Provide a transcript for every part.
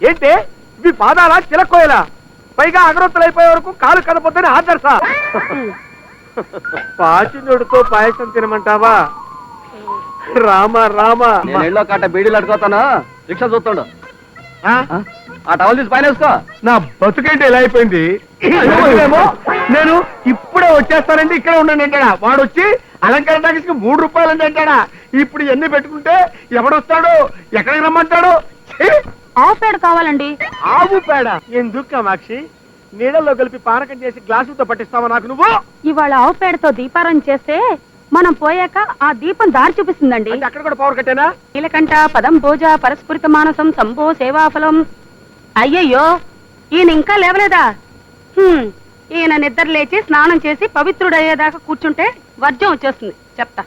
ఏంటి ఇవి పాదాలా చిలక్కోయలా? పైగా అగరొత్తులు అయిపోయే వరకు కాలు కదపొద్దని ఆదర్శా. పాచినోడితో పాయసం తినమంటావా? రామ రామ, నేను కాట బీడీలు అడుగుతానా? రిక్షా చూస్తాడు. ఆ టవల్ తీసి పైన వేసుకో. నా బతుకేంటి ఎలా అయిపోయింది? నేను ఇప్పుడే వచ్చేస్తానండి, ఇక్కడ ఉండండి అంటాడా వాడు. వచ్చి అలంకార టాకీస్ కి 3 రూపాయలు అంటాడా. ఇప్పుడు ఎన్ని పెట్టుకుంటే ఎవడొస్తాడు, ఎక్కడికి రమ్మంటాడు? ఆవు పేడ కావాలండి. ఆవు పేడ ఎందుకు కామాక్షి? నీళ్ళలో కలిపి పానకం చేసి గ్లాసులతో పట్టిస్తావా నాకు నువ్వు? ఇవాళ ఆవు పేడతో దీపారం చేస్తే మనం పోయాక ఆ దీపం దారి చూపిస్తుందండి. అక్కడ కూడా పవర్ కట్టేనా? నీలకంఠ పదం భోజ పరస్ఫురిత మానసం సంభో సేవాఫలం. అయ్యయ్యో, ఈయన ఇంకా లేవలేదా? ఈయన నిద్ర లేచి స్నానం చేసి పవిత్రుడయ్యేదాకా కూర్చుంటే వర్జం వచ్చేస్తుంది. చెప్తా.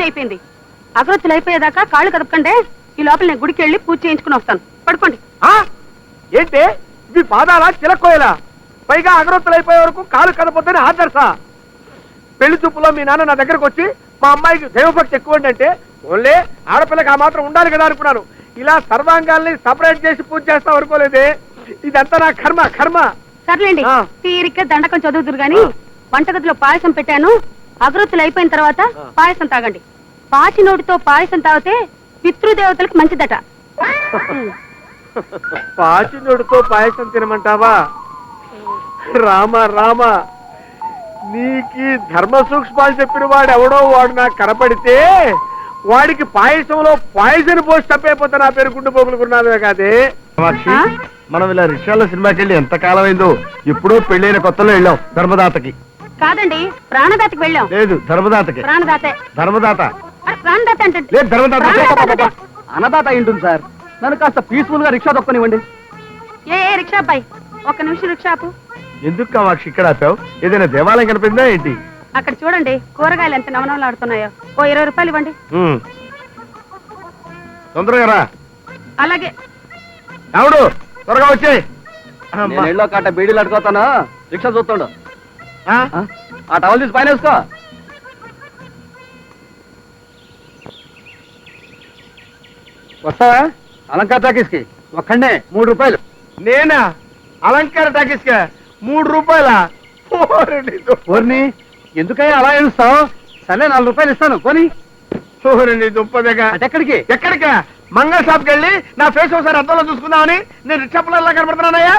అయిపోయింది. అగరొత్తులు అయిపోయేదాకా కాళ్ళు కదపకండి. ఈ లోపల నేను గుడికి వెళ్ళి పూజ చేయించుకుని వస్తాను. పడుకోండి. ఏంటి ఇవి పాదాలా చిలక్కోయలా? పైగా అగరొత్తులు అయిపోయే వరకు కాలు కదపొద్దని ఆదర్శా. పెళ్లి చూపులో మీ నాన్న నా దగ్గరకు వచ్చి మా అమ్మాయికి దైవభక్తి ఎక్కువ అంటే ఓన్లీ ఆడపిల్లకి ఆ మాత్రం ఉండాలి కదా అనుకున్నాను. ఇలా సర్వాంగాల్ని సపరేట్ చేసి పూజ చేస్తాం అనుకోలేదే. ఇదంతా నా కర్మ కర్మ. సర్లేండి, తీరిక దండకం చదువుతురు గాని వంటగదిలో పాయసం పెట్టాను. అగరొత్తులు అయిపోయిన తర్వాత పాయసం తాగండి. పాచి నోటితో పాయసం తాగితే పితృదేవతలకు మంచిదట. పాచినోడితో పాయసం తినమంటావా? రామ రామ, నీకి ధర్మ సూక్ష్మాలు చెప్పిన వాడు ఎవడో వాడు నాకు కనపడితే వాడికి పాయసంలో పాయసం పోసి తప్పైపోతే నా పేరు గుండు పోగులుకున్నావే కాదే. మనం ఇలా రిక్షాలో సినిమాకి వెళ్ళి ఎంత కాలం అయిందో. ఎప్పుడో పెళ్ళైన కొత్తలో వెళ్ళాం ధర్మదాతకి. కాదండి, ప్రాణదాతకి వెళ్ళాం. లేదు, ధర్మదాతకి. ప్రాణదాతే. ధర్మదాత. ప్రాణదాత అంటే లేదు, ధర్మదాత. అన్నదాత అయింటుంది సార్. నన్ను కాస్త పీస్ఫుల్ గా రిక్షా తొక్కనివ్వండి. ఏ రిక్షా అబ్బాయి, ఒక్క నిమిషం రిక్షా ఆపు. ఎందుకు కామాక్షి ఇక్కడ ఆపావు? ఏదైనా దేవాలయం కనిపిందా ఏంటి? అక్కడ చూడండి, కూరగాయలు ఎంత నవనవలాడుతున్నాయో. ఓ 20 రూపాయలు ఇవ్వండి. తొందరగా రా. అలాగే. ఎవడు త్వరగా వచ్చాయి. నేను కాట బీడీలు అడుగుతానా? రిక్షా చూస్తాడు. ఆ టవల్ తీసి పైన వేసుకో. వస్తావా అలంకార టాకీస్ కి? ఒక్కడే 3 రూపాయలు. నేనా? అలంకార టాకీస్ కి 3 రూపాయలా? ఓర్ని ఎందుకయ్యా అలా ఏడుస్తావు? సరే 4 రూపాయలు ఇస్తాను పోనీ. ఓరండి దుప్పదగా. ఎక్కడికి? ఎక్కడికా? మంగళ షాప్కి వెళ్ళి నా ఫేస్ ఒకసారి అద్దంలో చూసుకుందామని నేను రిక్షా పిల్లల్లా కనబడుతున్నానయ్యా.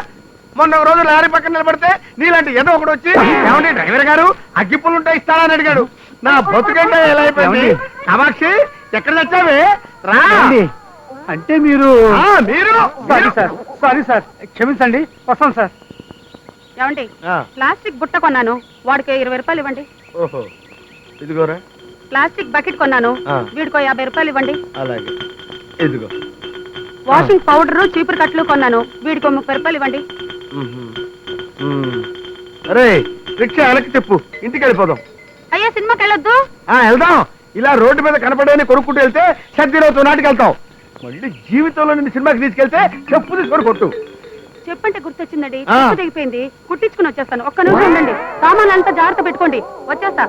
మొన్న ఒక రోజు లారీ పక్కన నిలబడితే నీలాంటి ఏదో ఒకటి వచ్చి ఏమండి డ్రైవర్ గారు అగ్గిపుల్లుంటే ఇస్తానని అడిగాడు. నా బతుకంటే ఎలా అయిపోయింది. కామాక్షి ఎక్కడ తెచ్చావే? రా. అంటే మీరు? సారీ సార్, క్షమించండి, వస్తాం సార్. ఏమండి, ప్లాస్టిక్ బుట్ట కొన్నాను, వాడికి 20 రూపాయలు ఇవ్వండి. ఓహో, ఇదిగోరా. ప్లాస్టిక్ బకెట్ కొన్నాను, వీడికో 50 రూపాయలు ఇవ్వండి. అలాగే, ఇదిగో. వాషింగ్ పౌడర్ చీపురు కట్లు కొన్నాను, వీడికో 30 రూపాయలు ఇవ్వండి. అరే రిక్షా వెనక్కి చెప్పు, ఇంటికి వెళ్ళిపోదాం. అయ్యా, సినిమాకి వెళ్ళొద్దు. వెళ్దాం. ఇలా రోడ్డు మీద కనపడని కొనుక్కుంటూ వెళ్తే సర్దిరోజు నాటికి వెళ్తాం. మళ్ళీ జీవితంలో నిన్ను సినిమాకి తీసుకెళ్తే చెప్పు తీసుకొని కొట్టు. చెప్పంటే గుర్తొచ్చిందండి, చెప్పు తెగిపోయింది, కుట్టించుకుని వచ్చేస్తాను. ఒక్క నిమిషం ఉండండి. సామాన్లంతా జాగ్రత్త పెట్టుకోండి, వచ్చేస్తా.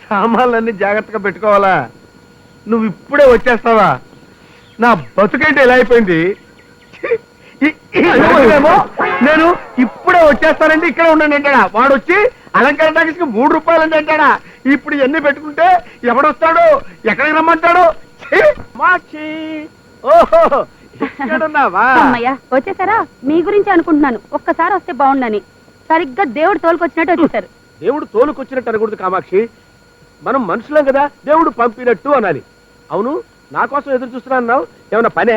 సామాన్లన్నీ జాగ్రత్తగా పెట్టుకోవాలా? నువ్వు ఇప్పుడే వచ్చేస్తావా? నా బతుకేంటి ఎలా అయిపోయింది? నేను ఇప్పుడే వచ్చేస్తానండి, ఇక్కడ ఉండండి అంటాడా వాడు. వచ్చి అలంకార టాకీస్ కి 3 రూపాయలు అంటాడా. ఇప్పుడు ఎన్ని పెట్టుకుంటే ఎవడొస్తాడు, ఎక్కడికి రమ్మంటాడు? ఓహో, అమ్మయ్యా, వచ్చేసారా? మీ గురించి అనుకుంటున్నాను. ఒక్కసారి వస్తే బాగుండని. సరిగ్గా దేవుడు తోలుకొచ్చినట్టు వచ్చేసారు. దేవుడు తోలుకొచ్చినట్టు అనకూడదు కామాక్షి. మనం మనుషులం కదా, దేవుడు పంపినట్టు అనాలి. అవును, నా కోసం ఎదురు చూస్తున్నా అన్నావు, ఏమన్నా పనే?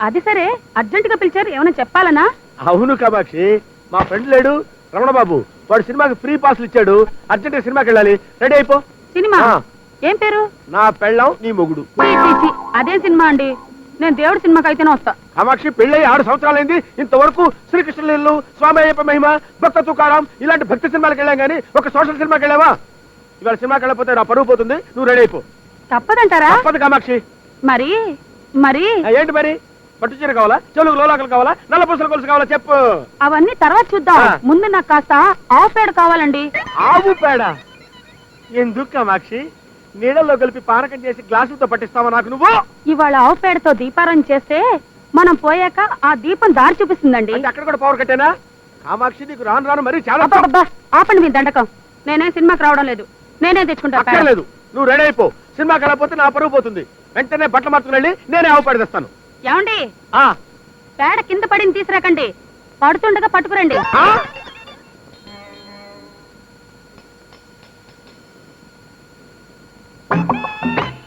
అది సరే, అర్జెంట్ గా పిలిచారు, ఏమైనా చెప్పాలనా? అవును కామాక్షి, మా ఫ్రెండ్ లేడు రమణ బాబు, వాడు సినిమాకి ఫ్రీ పాస్లు ఇచ్చాడు. అర్జెంట్ గా సినిమాకి వెళ్ళాలి, రెడీ అయిపో. సినిమా ఏం పేరు? నా పెళ్ళాం నీ మొగుడు. చీ, చీ, చీ, అదేం సినిమా అండి? నేను దేవుడి సినిమాకి అయితేనే వస్తా. కామాక్షి, పెళ్ళై 6 సంవత్సరాలైంది, ఇంతవరకు శ్రీకృష్ణలీలు, స్వామి అయ్యప్ప మహిమ, భక్త తుకారాం ఇలాంటి భక్తి సినిమాలకు వెళ్ళాం కానీ ఒక సోషల్ సినిమాకి వెళ్ళావా? ఇవాళ సినిమాకి వెళ్ళకపోతే నా పరువు పోతుంది, నువ్వు రెడీ అయిపో. తప్పదంటారా? తప్పదు కామాక్షి. మరి మరి ఏంటి మరి? పట్టు చీర కావాలా, చెలుగు లోలాకలు కావాలా, నల్ల పూసల గొలుసు కావాలా చెప్పు. అవన్నీ తర్వాత చూద్దాం, ముందు నాకు కాస్త ఆఫ్ పేడ కావాలండి. ఆవు పేడ ఎందుకు కామాక్షి? నీళ్ళల్లో కలిపి పానకం చేసి గ్లాసులతో పట్టిస్తావా నాకు నువ్వు? ఇవాళ ఆవు పేడతో దీపారం చేస్తే మనం పోయాక ఆ దీపం దారి చూపిస్తుందండి. అంటే అక్కడ కూడా పవర్ కట్టేనా? కామాక్షి, నీకు రాను రాను మరి చాలా అబ్బబ్బబ్బా, ఆపండి మీ దండకం. నేనే సినిమాకి రావడం లేదు, నేనే తెచ్చుకుంటా పేడ. అక్కర్లేదు, నువ్వు రెడీ అయిపో. సినిమాకి వెళ్ళకపోతే నా పరువు పోతుంది. వెంటనే బట్టలు మార్చుకుని వెళ్ళి నేనే ఆవు పేడ తెస్తాను. ఏమండి, పేడ కింద పడింది తీసుకురాకండి, పడుతుండగా పట్టుకురండి.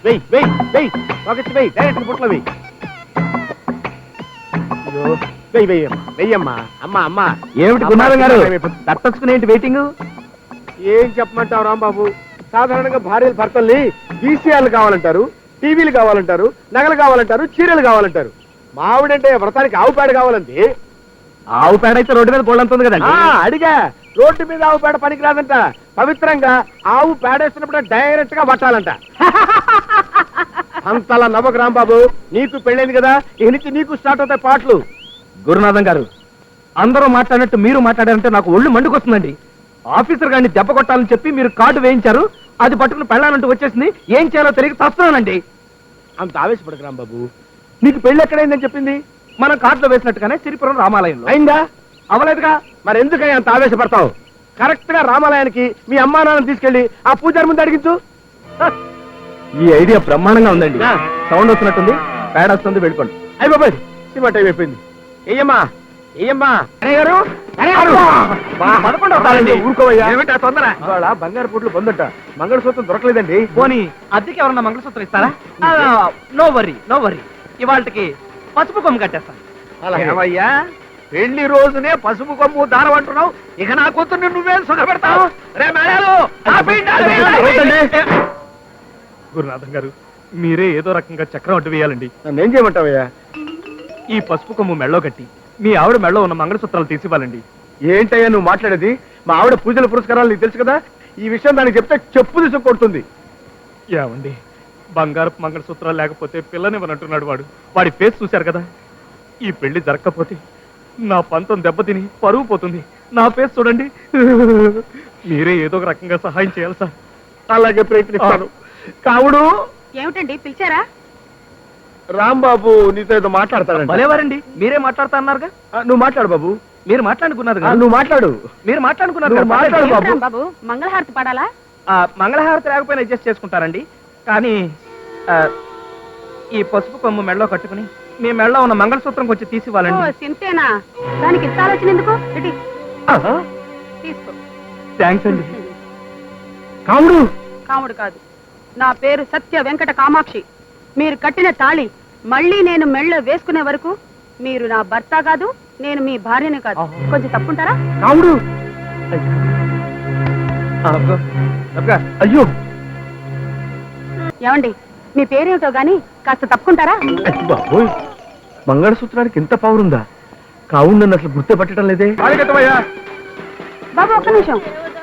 వెయ్ వెయ్ వెయ్, పాకెట్స్ వెయ్, డైరెక్ట్ బుట్టలో వెయ్. అయ్యో, వెయ్ వెయ్యమ్మా, వెయ్యమ్మా. అమ్మా అమ్మా. ఏమిటి గురునాథం గారు తట్టచ్చుకుని ఏంటి వెయిటింగ్? ఏం చెప్పమంటావు రాంబాబు? సాధారణంగా భార్యలు భర్తల్ని వీసీఆర్లు కావాలంటారు, టీవీలు కావాలంటారు, నగలు కావాలంటారు, చీరలు కావాలంటారు. మావిడంటే వ్రతానికి ఆవు పేడ కావాలండి. ఆవు పేడ అయితే రోడ్డు మీద బోళ్ళంత ఉంది కదండి. అడిగా, రోడ్డు మీద ఆవు పేడ పనికి రాదంట. పవిత్రంగా ఆవు పేడేస్తున్నప్పుడు డైరెక్ట్ గా పట్టాలంట. అంతలా నవ్వకు రాంబాబు, నీకు పెళ్ళైంది కదా, ఇక నుంచి నీకు స్టార్ట్ అవుతాయి పాటలు. గురునాథం గారు, అందరూ మాట్లాడినట్టు మీరు మాట్లాడారంటే నాకు ఒళ్ళు మండుకొస్తుందండి. ఆఫీసర్ గారిని దెబ్బ కొట్టాలని చెప్పి మీరు కార్డు వేయించారు, అది పట్టుకుని పెళ్ళాలంటూ వచ్చేసింది. ఏం చేయాలో తెలియక తస్తున్నానండి. అంత ఆవేశపడకు రాంబాబు, నీకు పెళ్లి ఎక్కడైందని చెప్పింది? మనం కార్డులో వేసినట్టుగానే సిరిపురం రామాలయంలో. అయిందా? అవలేదుగా, మరి ఎందుకని అంత ఆవేశపడతావు? కరెక్ట్ గా రామాలయానికి మీ అమ్మా నాన్న తీసుకెళ్లి ఆ పూజారి ముందు అడిగించు. ఈ ఐడియా బ్రహ్మాండంగా ఉందండి. సౌండ్ వస్తున్నట్టుంది, పేడ వస్తుంది, వెళ్ళిపోండి. అయ్యి బాబాయ్, సినిమా టైం అయిపోయింది. ఏయమ్మా ఏయమ్మా, ఊరుకోవయ్యా. ఇవాళ బంగారు పూట్లు పొందట, మంగళసూత్రం దొరకలేదండి. పోనీ అద్దెకి ఎవరన్నా మంగళసూత్రం ఇస్తారా? నో వర్రీ, నో వర్రీ, ఇవాళకి పసుపు కొమ్ము కట్టేస్తాను. ఏమయ్యా, పెళ్లి రోజునే పసుపు కొమ్ము దారం అంటున్నావు, ఇక నా కూతుర్ని నువ్వేం సుఖపెడతావు? గురునాథం గారు, మీరే ఏదో రకంగా చక్రం అడ్డు వేయాలండి. నన్నేం చేయమంటావయ్యా? ఈ పసుపు కొమ్ము మెళ్ళో కట్టి మీ ఆవిడ మెళ్ళో ఉన్న మంగళసూత్రాలు తీసివ్వాలండి. ఏంటయ్యా నువ్వు మాట్లాడేది? మా ఆవిడ పూజల పురస్కారాలు నీకు తెలుసు కదా, ఈ విషయం దానికి చెప్తే చెప్పు తీసుకు కొడుతుంది. ఏమండి, బంగారపు మంగళసూత్రాలు లేకపోతే పిల్లనివ్వనంటున్నాడు వాడు. వాడి ఫేస్ చూశారు కదా. ఈ పెళ్లి జరగకపోతే నా పంతం దెబ్బతిని పరువు పోతుంది. నా ఫేస్ చూడండి. మీరే ఏదో ఒక రకంగా సహాయం చేయాలి సార్. అలాగే ప్రయత్నిస్తాను. కావుడు, ఏమిటండి పిలిచారా? రాంబాబు నీతో ఏదో మాట్లాడతాడంట. భలేవారండి, మీరే మాట్లాడతా అన్నారుగా. నువ్వు మాట్లాడు బాబు. మీరు మాట్లాడుకున్నారు, నువ్వు మాట్లాడు. మీరు మాట్లాడుకున్నారు. మాట్లాడు బాబు. ఏమిటి బాబు, మంగళహారతి పాడాలా? మంగళహారతి లేకపోయినా అడ్జస్ట్ చేసుకుంటారండి. కానీ ఈ పసుపు కొమ్ము మెళ్ళలో కట్టుకుని మీ మెళ్ళలో ఉన్న మంగళసూత్రం కొంచెం తీసివ్వాలండి. సింతేనా? దానికి ఇంత ఆలోచన ఎందుకు? ఇటీ, తీసుకో. థ్యాంక్స్ అండి. కావుడు కాముడు కాదు, నా పేరు సత్య వెంకట కామాక్షి. మీరు కట్టిన తాళి మళ్ళీ నేను మెళ్ళ వేసుకునే వరకు మీరు నా భర్త కాదు, నేను మీ భార్యనే కాదు. కొంచెం తప్పుంటారా? కావుడు, అయ్యో ఏమండి, మీ పేరేమిటో గాని కాస్త తప్పుకుంటారా? బాబోయ్, మంగళసూత్రానికి ఇంత పవర్ ఉందా? కావుడు నన్ను అసలు గుర్తుపట్టడం లేదే. బాబు ఒక్క నిమిషం,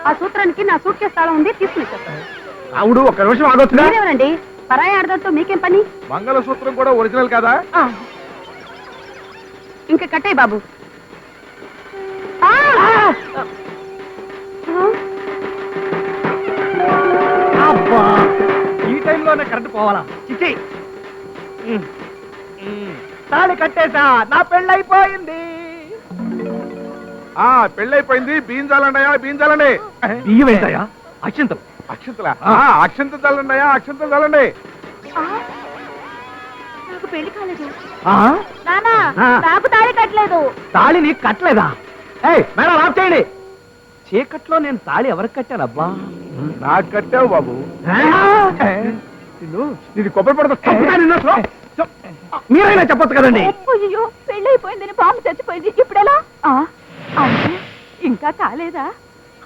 ఆ సూత్రానికి నా సూట్ కేసు తాళం ఉంది, తీసుకుని కావుడు ఒక్క నిమిషం ఆగొచ్చుగా. మీరెవరండి? పరాయి ఆడదంతో మీకేం పని? మంగళసూత్రం కూడా ఒరిజినల్ కాదా? ఇంకా కట్టాయి బాబు. అబ్బా, ఈ టైంలోనే కరెంట్ పోవాలా? చిచి, తాళి కట్టేసా, నా పెళ్ళైపోయింది. పెళ్ళైపోయింది. బీంజాలండయా, బీంజాలండి. బియ్యం ఏంటయ్యా? అక్షంతలు. అక్షంతలా? అక్షంతలు చల్లండియా, అక్షంతలు చల్లండి. నాకు పెళ్లి కాలేదు. నానా, నాకు తాళి కట్టలేదు. తాళి నీకు కట్టలేదా? మేడం ఆఫ్ చేయండి. చీకట్లో నేను తాళి ఎవరికి కట్టానబ్బా? నాకు కట్టావు బాబు. ఇది కొబ్బరి పడతా. మీరైనా చెప్పొచ్చు కదండి. అయ్యో పెళ్ళైపోయిందని బాంబు చచ్చిపోయింది, ఇప్పుడెలా? అంటే ఇంకా కాలేదా?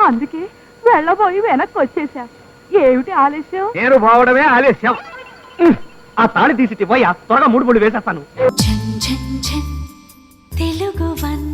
అందుకే వెళ్ళబోయి వెనక్కి వచ్చేసా. ఏమిటి ఆలస్యం? నేను పోవడమే ఆలస్యం. ఆ తాళి తీసి పోయా, త్వరగా 3 వేసేస్తాను. తెలుగు వన్